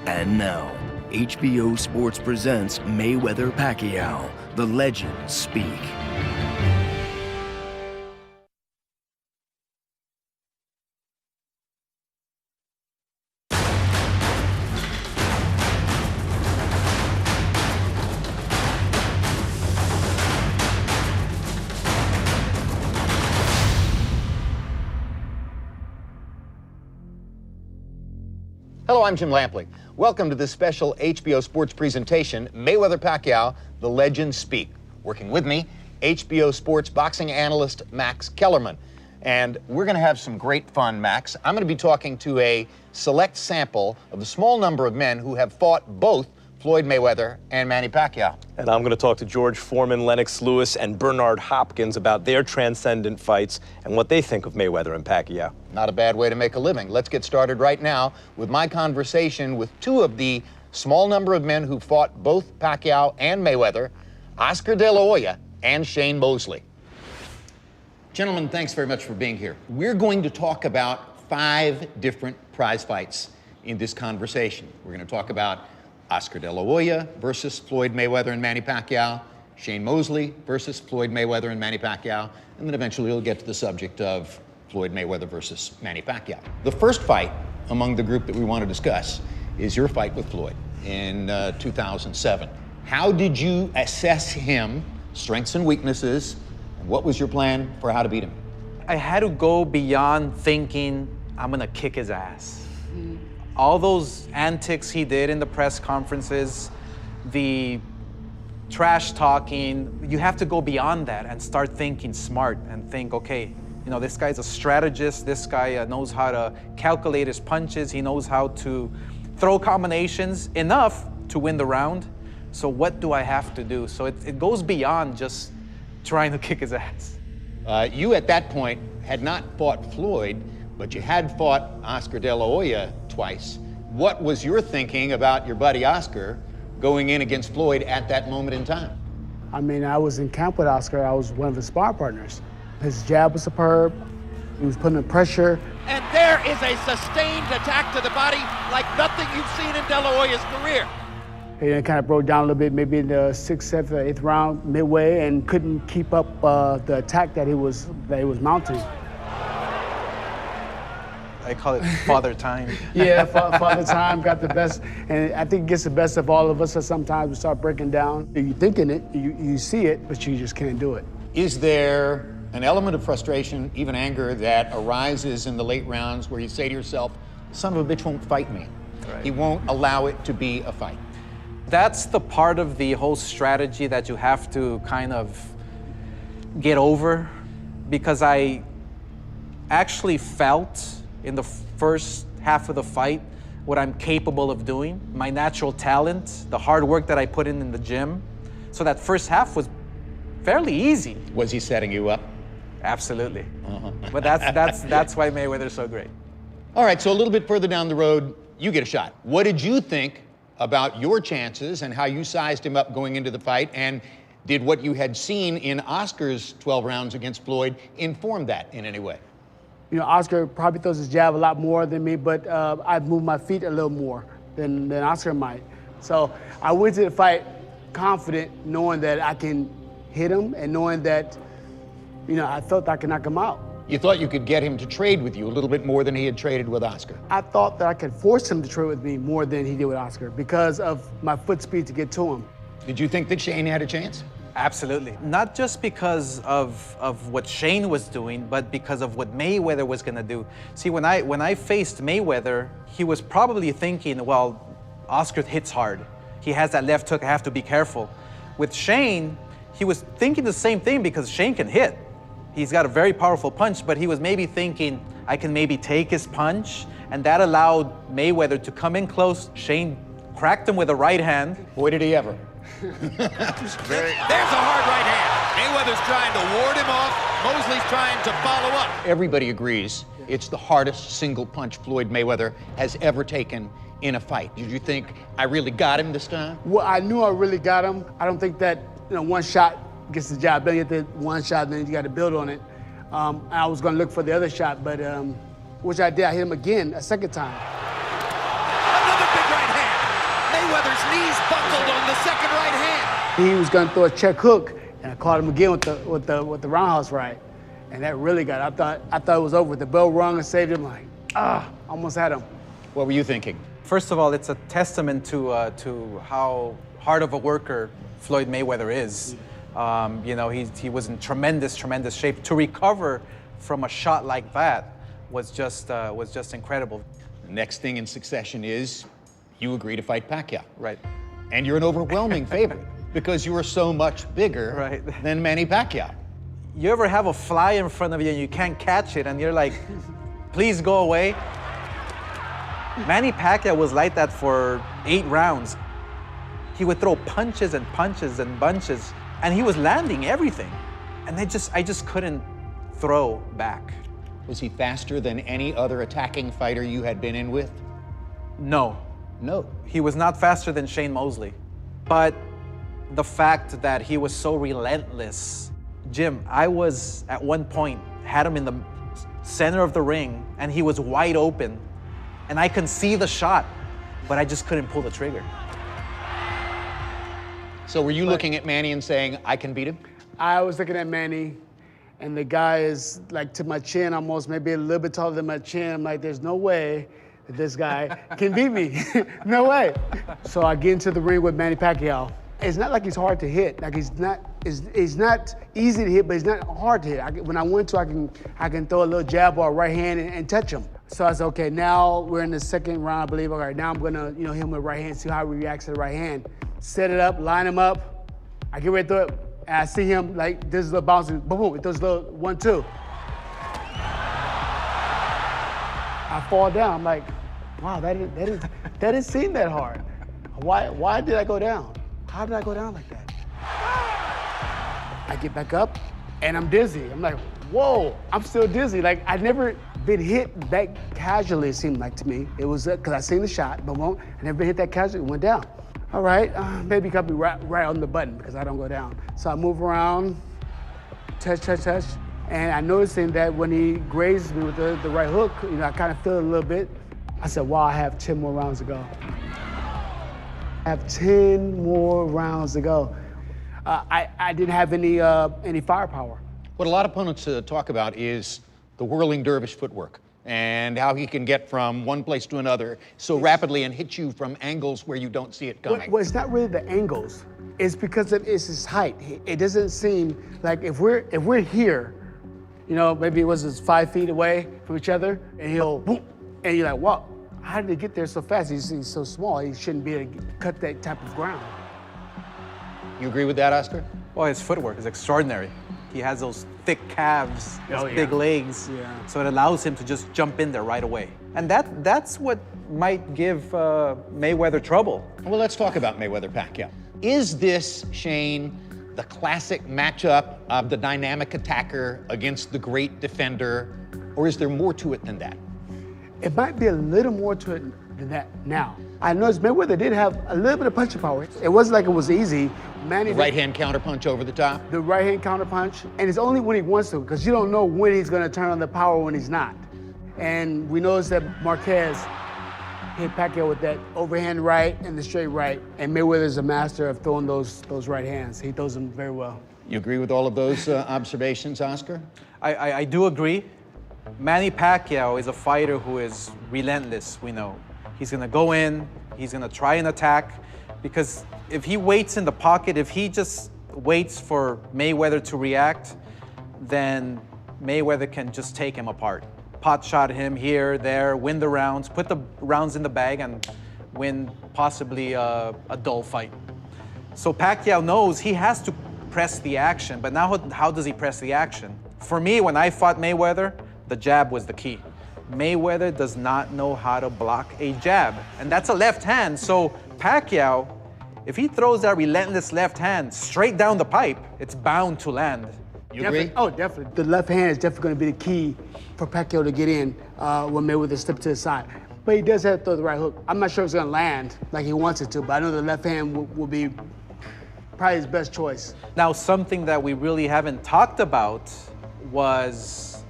And now, HBO Sports presents Mayweather-Pacquiao, The Legends Speak. Hello, I'm Jim Lampley. Welcome to this special HBO Sports presentation, Mayweather-Pacquiao, The Legends Speak. Working with me, HBO Sports boxing analyst Max Kellerman. And we're going to have some great fun, Max. I'm going to be talking to a select sample of the small number of men who have fought both Floyd Mayweather and Manny Pacquiao. And I'm going to talk to George Foreman, Lennox Lewis, and Bernard Hopkins about their transcendent fights and what they think of Mayweather and Pacquiao. Not a bad way to make a living. Let's get started right now with my conversation with two of the small number of men who fought both Pacquiao and Mayweather, Oscar De La Hoya and Shane Mosley. Gentlemen, thanks very much for being here. We're going to talk about 5 different prize fights in this conversation. We're going to talk about Oscar De La Hoya versus Floyd Mayweather and Manny Pacquiao, Shane Mosley versus Floyd Mayweather and Manny Pacquiao, and then eventually we'll get to the subject of Floyd Mayweather versus Manny Pacquiao. The first fight among the group that we want to discuss is your fight with Floyd in 2007. How did you assess him, strengths and weaknesses, and what was your plan for how to beat him? I had to go beyond thinking I'm gonna kick his ass. All those antics he did in the press conferences, the trash talking, you have to go beyond that and start thinking smart and think, okay, you know, this guy's a strategist, this guy knows how to calculate his punches, he knows how to throw combinations enough to win the round. So what do I have to do? So it goes beyond just trying to kick his ass. You at that point had not fought Floyd, but you had fought Oscar De La Hoya twice. What was your thinking about your buddy Oscar going in against Floyd at that moment in time? I mean, I was in camp with Oscar. I was one of his sparring partners. His jab was superb. He was putting in pressure. And there is a sustained attack to the body like nothing you've seen in De La Hoya's career. He kind of broke down a little bit, maybe in the 6th, 7th, 8th round, midway, and couldn't keep up the attack that he was mounting. I call it father time. Yeah, father time got the best, and I think it gets the best of all of us. So sometimes we start breaking down. You thinking it, you see it, but you just can't do it. Is there an element of frustration, even anger, that arises in the late rounds where you say to yourself, son of a bitch won't fight me. Right. He won't allow it to be a fight. That's the part of the whole strategy that you have to kind of get over, because I actually felt in the first half of the fight what I'm capable of doing, my natural talent, the hard work that I put in the gym. So that first half was fairly easy. Was he setting you up? Absolutely. But that's why Mayweather's so great. All right, so a little bit further down the road, you get a shot. What did you think about your chances and how you sized him up going into the fight? And did what you had seen in Oscar's 12 rounds against Floyd inform that in any way? You know, Oscar probably throws his jab a lot more than me, but I've moved my feet a little more than Oscar might. So I went to the fight confident, knowing that I can hit him and knowing that, you know, I felt I could knock him out. You thought you could get him to trade with you a little bit more than he had traded with Oscar? I thought that I could force him to trade with me more than he did with Oscar because of my foot speed to get to him. Did you think that Shane had a chance? Absolutely. Not just because of what Shane was doing, but because of what Mayweather was going to do. See, when I faced Mayweather, he was probably thinking, well, Oscar hits hard. He has that left hook, I have to be careful. With Shane, he was thinking the same thing because Shane can hit. He's got a very powerful punch, but he was maybe thinking, I can maybe take his punch, and that allowed Mayweather to come in close. Shane cracked him with a right hand. Boy, did he ever. There's a hard right hand. Mayweather's trying to ward him off. Mosley's trying to follow up. Everybody agrees it's the hardest single punch Floyd Mayweather has ever taken in a fight. Did you think, I really got him this time? Well, I knew I really got him. I don't think that, you know, one shot gets the job done. You get the one shot, then you got to build on it. I was going to look for the other shot, but which I did. I hit him again a second time. Another big right hand. Mayweather's knees buckled on the second right hand. He was gonna throw a check hook, and I caught him again with the roundhouse right, and that really got. I thought it was over. The bell rung and saved him. Like, almost had him. What were you thinking? First of all, it's a testament to how hard of a worker Floyd Mayweather is. You know, he was in tremendous shape. To recover from a shot like that was just incredible. The next thing in succession is you agree to fight Pacquiao. Right. And you're an overwhelming favorite because you are so much bigger than Manny Pacquiao. You ever have a fly in front of you and you can't catch it and you're like, please go away? Manny Pacquiao was like that for 8 rounds. He would throw punches and punches and bunches, and he was landing everything. And I just couldn't throw back. Was he faster than any other attacking fighter you had been in with? No. No. He was not faster than Shane Mosley. But the fact that he was so relentless. Jim, I was at one point, had him in the center of the ring, and he was wide open. And I can see the shot, but I just couldn't pull the trigger. So were you looking at Manny and saying, I can beat him? I was looking at Manny, and the guy is like to my chin almost, maybe a little bit taller than my chin. I'm like, there's no way that this guy can beat me. No way. So I get into the ring with Manny Pacquiao. It's not like he's hard to hit. Like he's not easy to hit, but he's not hard to hit. When I want to, I can throw a little jab or a right hand and touch him. So I said, okay, now we're in the second round, I believe. All right, now I'm gonna, hit him with right hand, see how he reacts to the right hand. Set it up, line him up. I get ready to throw it, and I see him like this is a bouncing, boom, boom. It does a little 1-2. I fall down. I'm like, wow, that didn't seem that hard. Why did I go down? How did I go down like that? I get back up, and I'm dizzy. I'm like, whoa, I'm still dizzy. Like, I'd never been hit that casually, it seemed like to me. It was, because I seen the shot, but I never been hit that casually, it went down. All right, maybe got me right on the button because I don't go down. So I move around, touch, and I noticing that when he grazes me with the right hook, I kind of feel it a little bit. I said, wow, I have 10 more rounds to go. I have 10 more rounds to go. I didn't have any firepower. What a lot of opponents talk about is the whirling dervish footwork and how he can get from one place to another so rapidly and hit you from angles where you don't see it coming. Well, it's not really the angles. It's because it's his height. It doesn't seem like if we're here, maybe it was 5 feet away from each other, and he'll boom, and you're like, wow, how did he get there so fast? He's so small. He shouldn't be able to cut that type of ground. You agree with that, Oscar? Well, his footwork is extraordinary. He has those thick calves, those big legs, so it allows him to just jump in there right away. And that's what might give Mayweather trouble. Well, let's talk about Mayweather-Pacquiao. Is this, Shane, the classic matchup of the dynamic attacker against the great defender, or is there more to it than that? It might be a little more to it than that now. I noticed Mayweather did have a little bit of punching power. It wasn't like it was easy. Manny the right-hand counterpunch over the top? The right-hand counterpunch, and it's only when he wants to, because you don't know when he's going to turn on the power when he's not. And we noticed that Marquez hit Pacquiao with that overhand right and the straight right, and Mayweather's a master of throwing those right hands. He throws them very well. You agree with all of those observations, Oscar? I do agree. Manny Pacquiao is a fighter who is relentless, we know. He's gonna go in, he's gonna try and attack, because if he waits in the pocket, if he just waits for Mayweather to react, then Mayweather can just take him apart. Pot shot him here, there, win the rounds, put the rounds in the bag, and win possibly a dull fight. So Pacquiao knows he has to press the action, but now how does he press the action? For me, when I fought Mayweather, the jab was the key. Mayweather does not know how to block a jab, and that's a left hand. So Pacquiao, if he throws that relentless left hand straight down the pipe, it's bound to land. You agree? Oh, definitely. The left hand is definitely going to be the key for Pacquiao to get in when Mayweather steps to the side. But he does have to throw the right hook. I'm not sure it's going to land like he wants it to, but I know the left hand will be probably his best choice. Now, something that we really haven't talked about was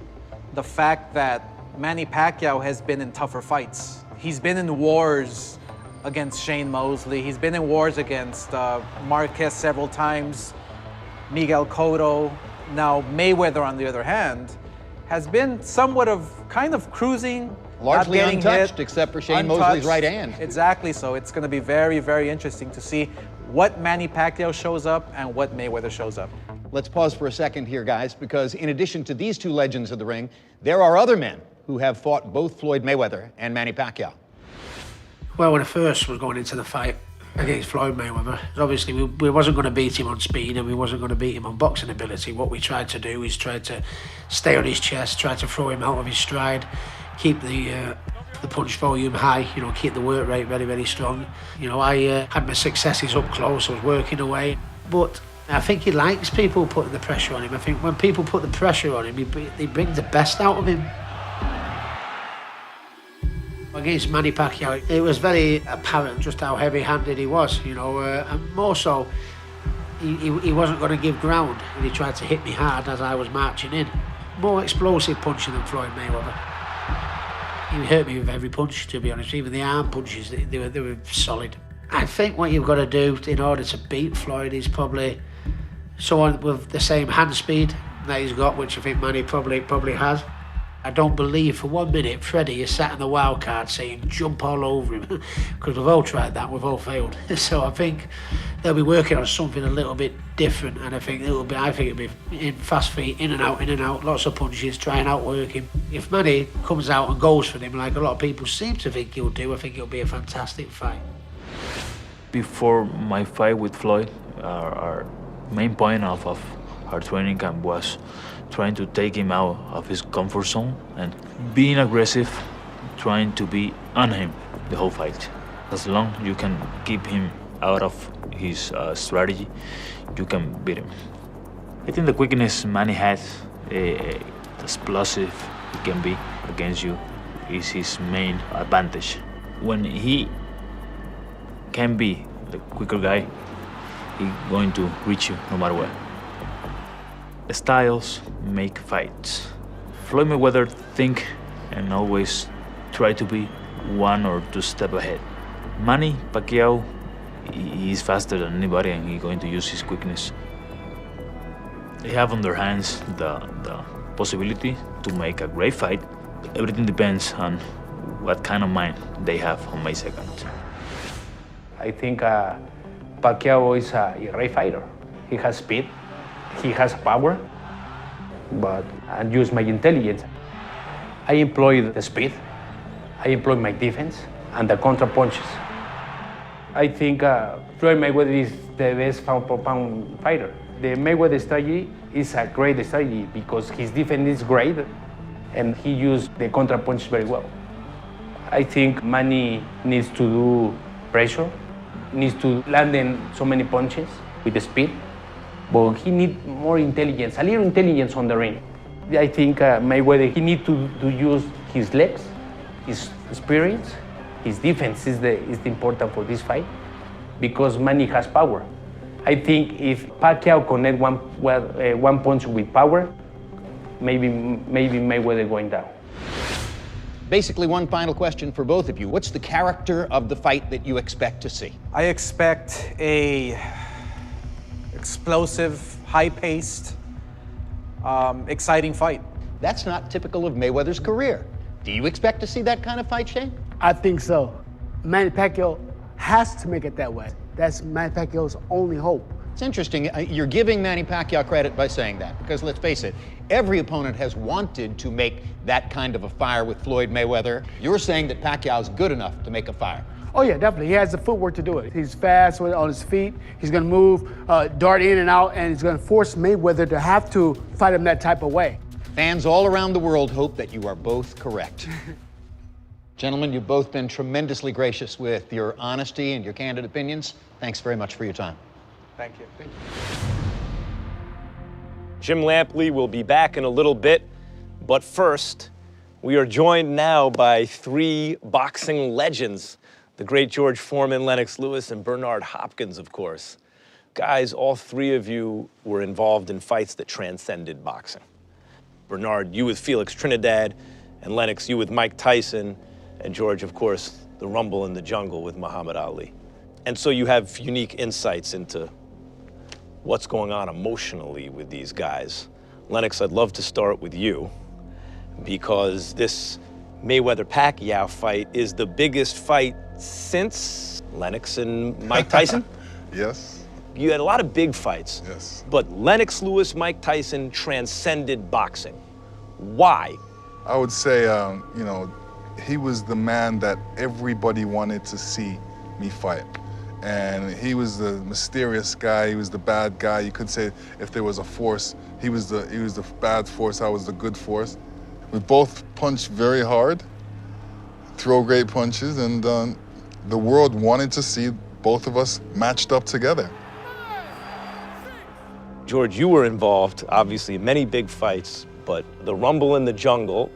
the fact that Manny Pacquiao has been in tougher fights. He's been in wars against Shane Mosley. He's been in wars against Marquez several times, Miguel Cotto. Now, Mayweather, on the other hand, has been somewhat of kind of cruising, Largely not getting untouched, hit, except for Shane untouched. Mosley's right hand. Exactly, so it's going to be very, very interesting to see what Manny Pacquiao shows up and what Mayweather shows up. Let's pause for a second here, guys, because in addition to these two legends of the ring, there are other men who have fought both Floyd Mayweather and Manny Pacquiao. Well, when I first was going into the fight against Floyd Mayweather, obviously we wasn't going to beat him on speed and we wasn't going to beat him on boxing ability. What we tried to do is try to stay on his chest, try to throw him out of his stride, keep the punch volume high, you know, keep the work rate very, very strong. You know, I had my successes up close, I was working away, but I think he likes people putting the pressure on him. I think when people put the pressure on him, they bring the best out of him. Against Manny Pacquiao, it was very apparent just how heavy-handed he was, you know, and more so, he wasn't going to give ground, and he tried to hit me hard as I was marching in. More explosive puncher than Floyd Mayweather. He hurt me with every punch, to be honest. Even the arm punches, they were solid. I think what you've got to do in order to beat Floyd is probably someone with the same hand speed that he's got, which I think Manny probably has. I don't believe for 1 minute Freddie is sat in the wild card saying jump all over him, because we've all tried that, we've all failed. So I think they'll be working on something a little bit different, and I think it'll be in fast feet, in and out, lots of punches, try and outwork him. If Manny comes out and goes for him like a lot of people seem to think he'll do, I think it'll be a fantastic fight. Before my fight with Floyd, our main point of our training camp was trying to take him out of his comfort zone and being aggressive, trying to be on him the whole fight. As long as you can keep him out of his strategy, you can beat him. I think the quickness Manny has, the explosive he can be against you, is his main advantage. When he can be the quicker guy, he's going to reach you no matter what. Styles make fights. Floyd Mayweather think and always try to be 1 or 2 steps ahead. Manny Pacquiao, he is faster than anybody and he's going to use his quickness. They have on their hands the possibility to make a great fight. Everything depends on what kind of mind they have on May 2nd. I think Pacquiao is a great fighter. He has speed. He has power, but I use my intelligence. I employ the speed, I employ my defense, and the counter punches. I think Floyd Mayweather is the best pound-for-pound fighter. The Mayweather strategy is a great strategy because his defense is great, and he used the counter punch very well. I think Manny needs to do pressure, needs to land in so many punches with the speed. But he needs more intelligence, a little intelligence on the ring. I think Mayweather, he needs to use his legs, his experience, his defense is the important for this fight because Manny has power. I think if Pacquiao connect one punch with power, maybe Mayweather going down. Basically, one final question for both of you. What's the character of the fight that you expect to see? I expect a explosive, high-paced, exciting fight. That's not typical of Mayweather's career. Do you expect to see that kind of fight, Shane? I think so. Manny Pacquiao has to make it that way. That's Manny Pacquiao's only hope. It's interesting. You're giving Manny Pacquiao credit by saying that, because let's face it, every opponent has wanted to make that kind of a fire with Floyd Mayweather. You're saying that Pacquiao's good enough to make a fire. Oh yeah, definitely. He has the footwork to do it. He's fast on his feet. He's gonna move, dart in and out, and he's gonna force Mayweather to have to fight him that type of way. Fans all around the world hope that you are both correct. Gentlemen, you've both been tremendously gracious with your honesty and your candid opinions. Thanks very much for your time. Thank you. Jim Lampley will be back in a little bit, but first, we are joined now by 3 boxing legends. The great George Foreman, Lennox Lewis, and Bernard Hopkins, of course. Guys, all 3 of you were involved in fights that transcended boxing. Bernard, you with Felix Trinidad, and Lennox, you with Mike Tyson, and George, of course, the Rumble in the Jungle with Muhammad Ali. And so you have unique insights into what's going on emotionally with these guys. Lennox, I'd love to start with you because this Mayweather-Pacquiao fight is the biggest fight since Lennox and Mike Tyson. Yes. You had a lot of big fights. Yes. But Lennox Lewis, Mike Tyson transcended boxing. Why? I would say, you know, he was the man that everybody wanted to see me fight. And he was the mysterious guy, he was the bad guy. You could say if there was a force, he was the bad force, I was the good force. We both punched very hard, throw great punches, and the world wanted to see both of us matched up together. George, you were involved, obviously, in many big fights, but the Rumble in the Jungle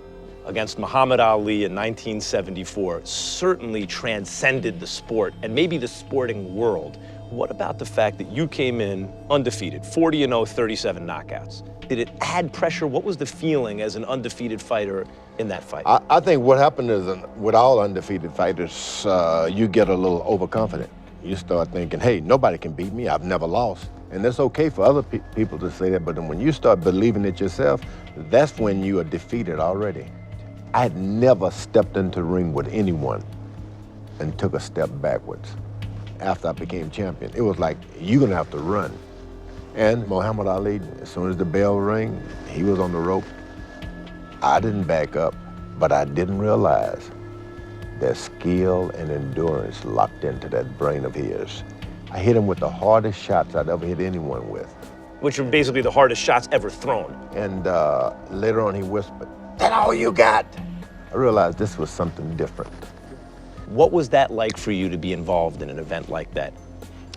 against Muhammad Ali in 1974 certainly transcended the sport and maybe the sporting world. What about the fact that you came in undefeated, 40-0, 37 knockouts? Did it add pressure? What was the feeling as an undefeated fighter in that fight? I think what happened is with all undefeated fighters, you get a little overconfident. You start thinking, hey, nobody can beat me, I've never lost. And it's okay for other people to say that, but then when you start believing it yourself, that's when you are defeated already. I had never stepped into the ring with anyone and took a step backwards after I became champion. It was like, you're gonna have to run. And Muhammad Ali, as soon as the bell rang, he was on the rope. I didn't back up, but I didn't realize that skill and endurance locked into that brain of his. I hit him with the hardest shots I'd ever hit anyone with. Which are basically the hardest shots ever thrown. And later on he whispered, "That all you got?" I realized this was something different. What was that like for you to be involved in an event like that?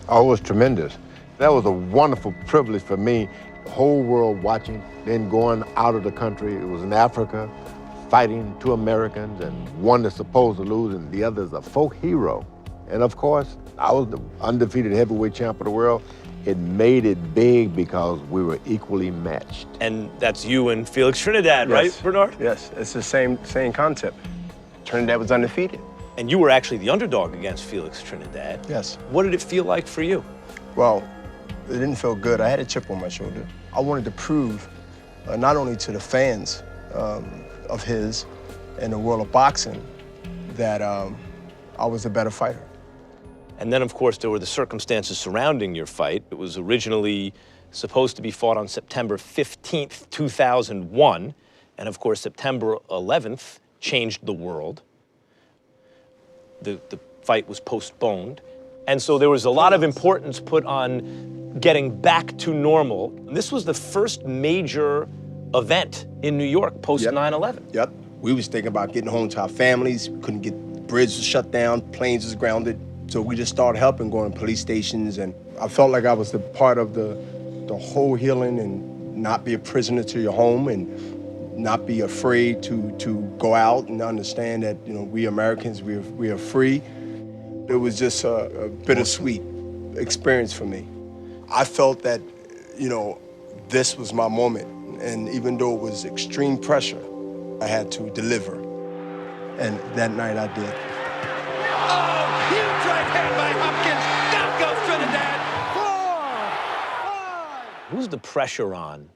Oh, it was tremendous. That was a wonderful privilege for me. The whole world watching, then going out of the country. It was in Africa, fighting two Americans, and one that's supposed to lose, and the other's a folk hero. And of course, I was the undefeated heavyweight champ of the world. It made it big because we were equally matched. And that's you and Felix Trinidad, Yes. right, Bernard? Yes, it's the same concept. Trinidad was undefeated. And you were actually the underdog against Felix Trinidad. Yes. What did it feel like for you? Well, it didn't feel good. I had a chip on my shoulder. I wanted to prove not only to the fans of his and the world of boxing that I was a better fighter. And then, of course, there were the circumstances surrounding your fight. It was originally supposed to be fought on September 15th, 2001. And of course, September 11th changed the world. The fight was postponed. And so there was a lot of importance put on getting back to normal. This was the first major event in New York post 9/11. Yep. We was thinking about getting home to our families. Couldn't get, bridges was shut down, planes was grounded. So we just started helping, going to police stations, and I felt like I was the part of the whole healing, and not be a prisoner to your home, and not be afraid to go out and understand that, you know, we Americans, we are free. It was just a bittersweet experience for me. I felt that, you know, this was my moment, and even though it was extreme pressure, I had to deliver, and that night I did. Huge right hand by Hopkins. Down goes Trinidad. 4, 5. Who's the pressure on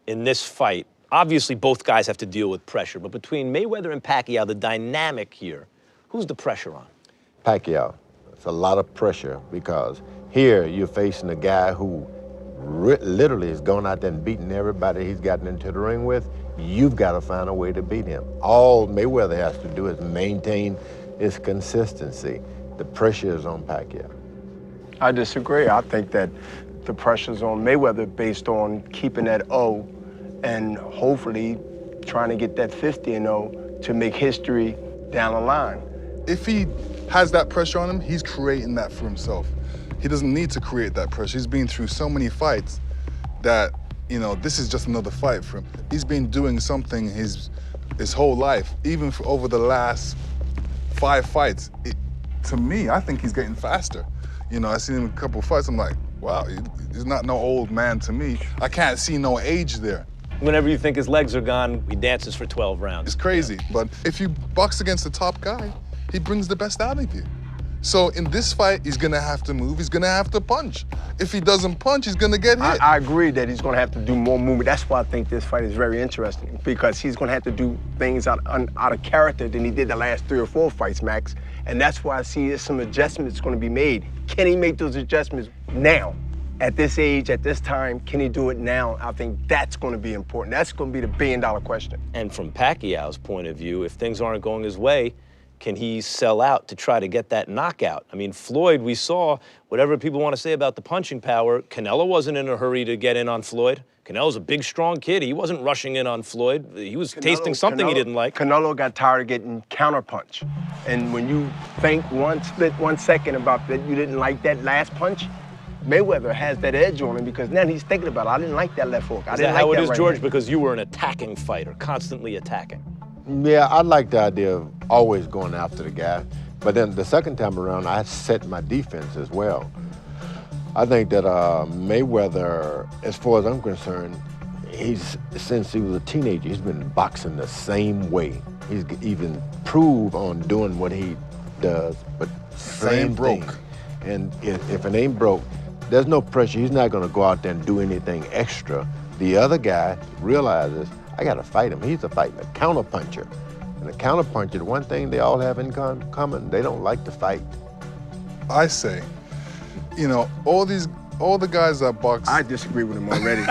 in this fight? Obviously, both guys have to deal with pressure, but between Mayweather and Pacquiao, the dynamic here, who's the pressure on? Pacquiao. It's a lot of pressure because here you're facing a guy who literally has gone out there and beaten everybody he's gotten into the ring with. You've got to find a way to beat him. All Mayweather has to do is maintain his consistency. The pressure is on Pacquiao. I disagree. I think that the pressure's on Mayweather based on keeping that O and hopefully trying to get that 50-0 to make history down the line. If he has that pressure on him, he's creating that for himself. He doesn't need to create that pressure. He's been through so many fights that, you know, this is just another fight for him. He's been doing something his whole life, even for over the last 5 fights. To me, I think he's getting faster. You know, I seen him in a couple of fights, I'm like, wow, he's not no old man to me. I can't see no age there. Whenever you think his legs are gone, he dances for 12 rounds. It's crazy, but if you box against the top guy, he brings the best out of you. So in this fight, he's gonna have to move, he's gonna have to punch. If he doesn't punch, he's gonna get hit. I agree that he's gonna have to do more movement. That's why I think this fight is very interesting, because he's gonna have to do things out of character than he did the last 3 or 4 fights, Max. And that's why I see there's some adjustments gonna be made. Can he make those adjustments now? At this age, at this time, can he do it now? I think that's gonna be important. That's gonna be the billion-dollar question. And from Pacquiao's point of view, if things aren't going his way, can he sell out to try to get that knockout? I mean, Floyd, we saw, whatever people want to say about the punching power, Canelo wasn't in a hurry to get in on Floyd. Canelo's a big, strong kid. He wasn't rushing in on Floyd. He was tasting something he didn't like. Canelo got tired of getting counterpunch. And when you think split 1 second about that you didn't like that last punch, Mayweather has that edge on him because now he's thinking about it. I didn't like that left hook. Is that how it is, George? Because you were an attacking fighter, constantly attacking. Yeah, I like the idea of always going after the guy. But then the second time around, I set my defense as well. I think that Mayweather, as far as I'm concerned, since he was a teenager, he's been boxing the same way. He's even proved on doing what he does, but same broke. And if it ain't broke, there's no pressure. He's not gonna go out there and do anything extra. The other guy realizes, I gotta fight him. He's a counterpuncher. And a counterpuncher, the one thing they all have in common, they don't like to fight. I say, you know, all the guys that box. I disagree with him already.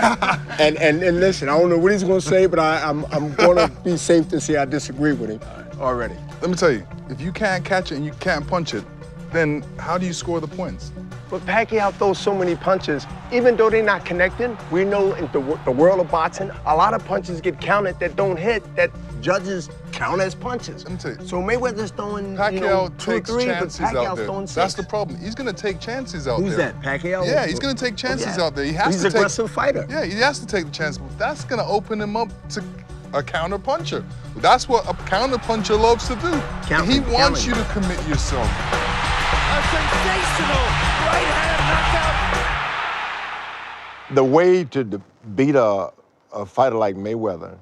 and listen, I don't know what he's gonna say, but I'm gonna be safe to say I disagree with him already. Let me tell you, if you can't catch it and you can't punch it, then how do you score the points? But Pacquiao throws so many punches, even though they're not connecting. We know in the world of boxing, a lot of punches get counted that don't hit, that judges count as punches. Let me tell you, so Mayweather's throwing, Pacquiao 2 or 3, chances but Pacquiao's out there. throwing 6. That's the problem. He's gonna take chances out there. Who's that, Pacquiao? Yeah, he's gonna take chances out there. He's an aggressive fighter. Yeah, he has to take the chance, but that's gonna open him up to a counter puncher. That's what a counter puncher loves to do. He wants you to commit yourself. A sensational right hand knockout. The way to beat a fighter like Mayweather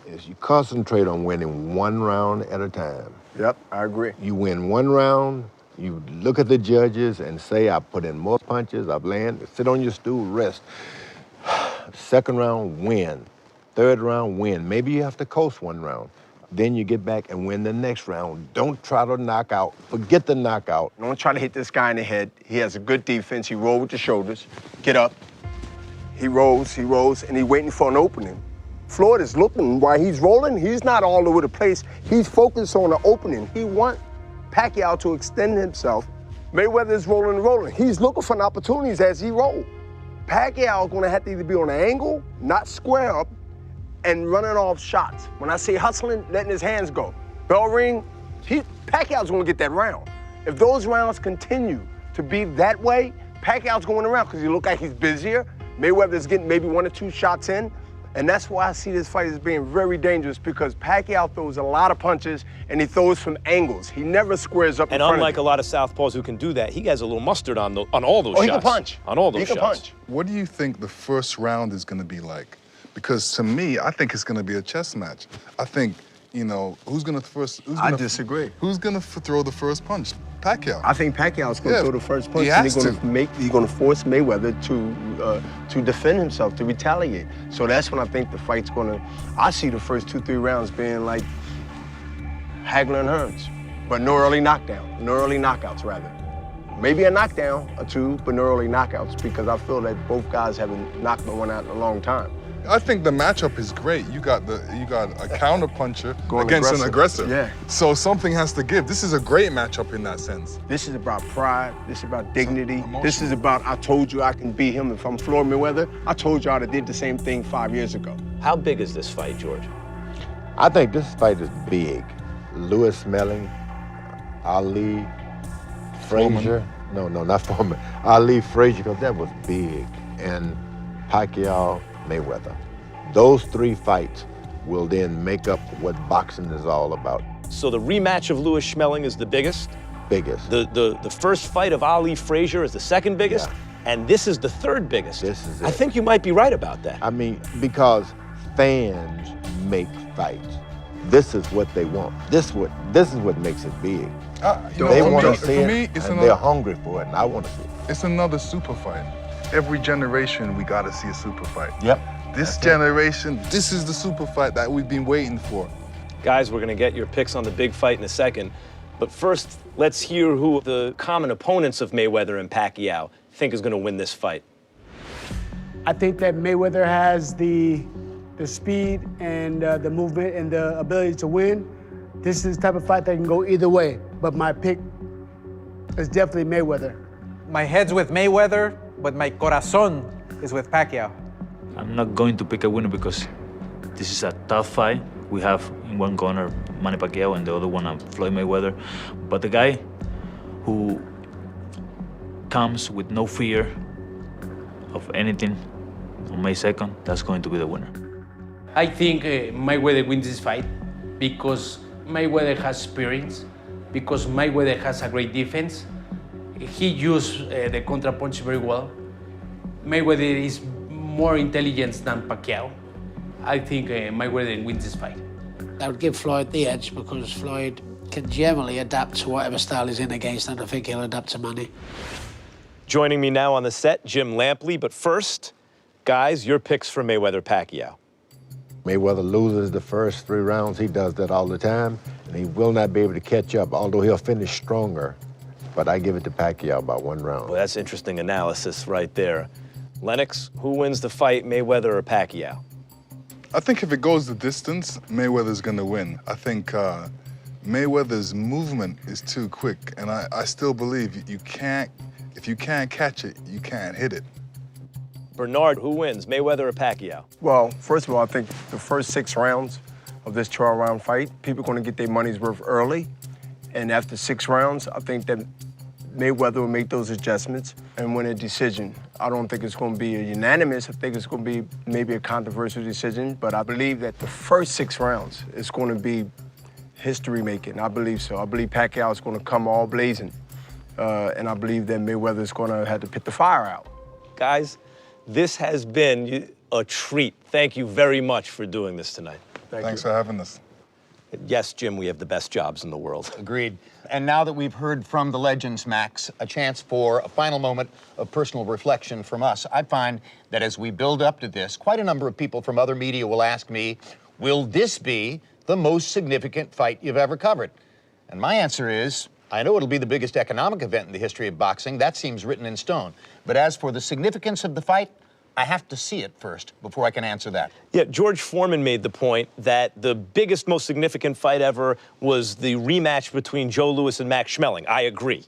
is you concentrate on winning 1 round at a time. Yep, I agree. You win 1 round, you look at the judges and say, I put in more punches, I've landed, sit on your stool, rest. 2nd round, win. 3rd round, win. Maybe you have to coast 1 round. Then you get back and win the next round. Don't try to knock out. Forget the knockout. Don't try to hit this guy in the head. He has a good defense. He rolls with the shoulders. Get up. He rolls, and he's waiting for an opening. Floyd is looking while he's rolling. He's not all over the place. He's focused on the opening. He wants Pacquiao to extend himself. Mayweather's rolling. He's looking for opportunities as he rolls. Pacquiao is going to have to either be on an angle, not square up, and running off shots. When I say hustling, letting his hands go. Bell ring, Pacquiao's gonna get that round. If those rounds continue to be that way, Pacquiao's going around because he look like he's busier. Mayweather's getting maybe 1 or 2 shots in. And that's why I see this fight as being very dangerous, because Pacquiao throws a lot of punches and he throws from angles. He never squares up in front of you. And unlike a lot of southpaws who can do that, he has a little mustard on all those shots. He can punch. On all those shots. He can punch. What do you think the first round is gonna be like? Because to me, I think it's gonna be a chess match. I think, you know, I disagree. Who's gonna throw the first punch? Pacquiao. I think Pacquiao's gonna throw the first punch. He's gonna force Mayweather to defend himself, to retaliate. So that's when I think the fight's I see the first 2-3 rounds being like Hagler and Hearns, but no early knockouts rather. Maybe a knockdown or 2, but no early knockouts, because I feel that both guys haven't knocked no one out in a long time. I think the matchup is great. You got a counter puncher against an aggressor. Yeah. So something has to give. This is a great matchup in that sense. This is about pride. This is about dignity. This is about, I told you I can beat him. If I'm Floyd Mayweather, I told you I'd have did the same thing 5 years ago. How big is this fight, George? I think this fight is big. Lewis Smelling, Ali, Frazier. No, not Foreman. Ali, Frazier, because that was big. And Pacquiao, Mayweather. Those 3 fights will then make up what boxing is all about. So the rematch of Lewis Schmeling is the biggest? Biggest. The first fight of Ali Frazier is the second biggest? Yeah. And this is the 3rd biggest? This is it. I think you might be right about that. I mean, because fans make fights. this is what they want. This is what makes it big. They want to see it, and they're hungry for it, and I want to see it. It's another super fight. Every generation, we got to see a super fight. Yep. This generation, this is the super fight that we've been waiting for. Guys, we're going to get your picks on the big fight in a second. But first, let's hear who the common opponents of Mayweather and Pacquiao think is going to win this fight. I think that Mayweather has the speed and the movement and the ability to win. This is the type of fight that can go either way, but my pick is definitely Mayweather. My head's with Mayweather, but my corazón is with Pacquiao. I'm not going to pick a winner because this is a tough fight. We have in one corner Manny Pacquiao and the other one Floyd Mayweather. But the guy who comes with no fear of anything on May 2nd, that's going to be the winner. I think Mayweather wins this fight because Mayweather has experience, because Mayweather has a great defense. He used the contrapunch very well. Mayweather is more intelligent than Pacquiao. I think Mayweather wins this fight. I would give Floyd the edge because Floyd can generally adapt to whatever style he's in against, and I think he'll adapt to Manny. Joining me now on the set, Jim Lampley. But first, guys, your picks for Mayweather-Pacquiao. Mayweather loses the first 3 rounds. He does that all the time, and he will not be able to catch up, although he'll finish stronger. But I give it to Pacquiao by 1 round. Well, that's interesting analysis right there. Lennox, who wins the fight, Mayweather or Pacquiao? I think if it goes the distance, Mayweather's going to win. I think Mayweather's movement is too quick, and I still believe if you can't catch it, you can't hit it. Bernard, who wins, Mayweather or Pacquiao? Well, first of all, I think the first 6 rounds of this 12-round fight, people are going to get their money's worth early. And after 6 rounds, I think that Mayweather will make those adjustments and win a decision. I don't think it's going to be a unanimous. I think it's going to be maybe a controversial decision. But I believe that the first 6 rounds is going to be history-making. I believe so. I believe Pacquiao is going to come all blazing. And I believe that Mayweather is going to have to put the fire out. Guys, this has been a treat. Thank you very much for doing this tonight. Thanks for having us. Yes, Jim, we have the best jobs in the world. Agreed. And now that we've heard from the legends, Max, a chance for a final moment of personal reflection from us. I find that as we build up to this, quite a number of people from other media will ask me, will this be the most significant fight you've ever covered? And my answer is, I know it'll be the biggest economic event in the history of boxing. That seems written in stone. But as for the significance of the fight, I have to see it first before I can answer that. Yeah, George Foreman made the point that the biggest, most significant fight ever was the rematch between Joe Louis and Max Schmeling. I agree.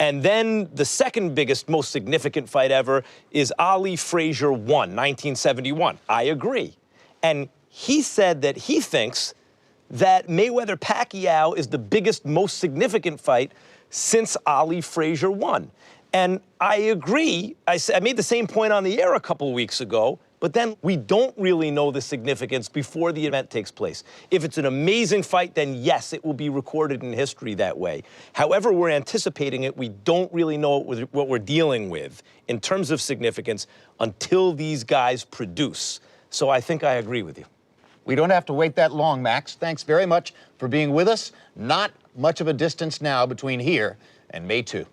And then the second biggest, most significant fight ever is Ali Frazier 1, 1971. I agree. And he said that he thinks that Mayweather-Pacquiao is the biggest, most significant fight since Ali Frazier won. And I agree. I made the same point on the air a couple weeks ago, but then we don't really know the significance before the event takes place. If it's an amazing fight, then yes, it will be recorded in history that way. However we're anticipating it, we don't really know what we're dealing with in terms of significance until these guys produce. So I think I agree with you. We don't have to wait that long, Max. Thanks very much for being with us. Not much of a distance now between here and May 2.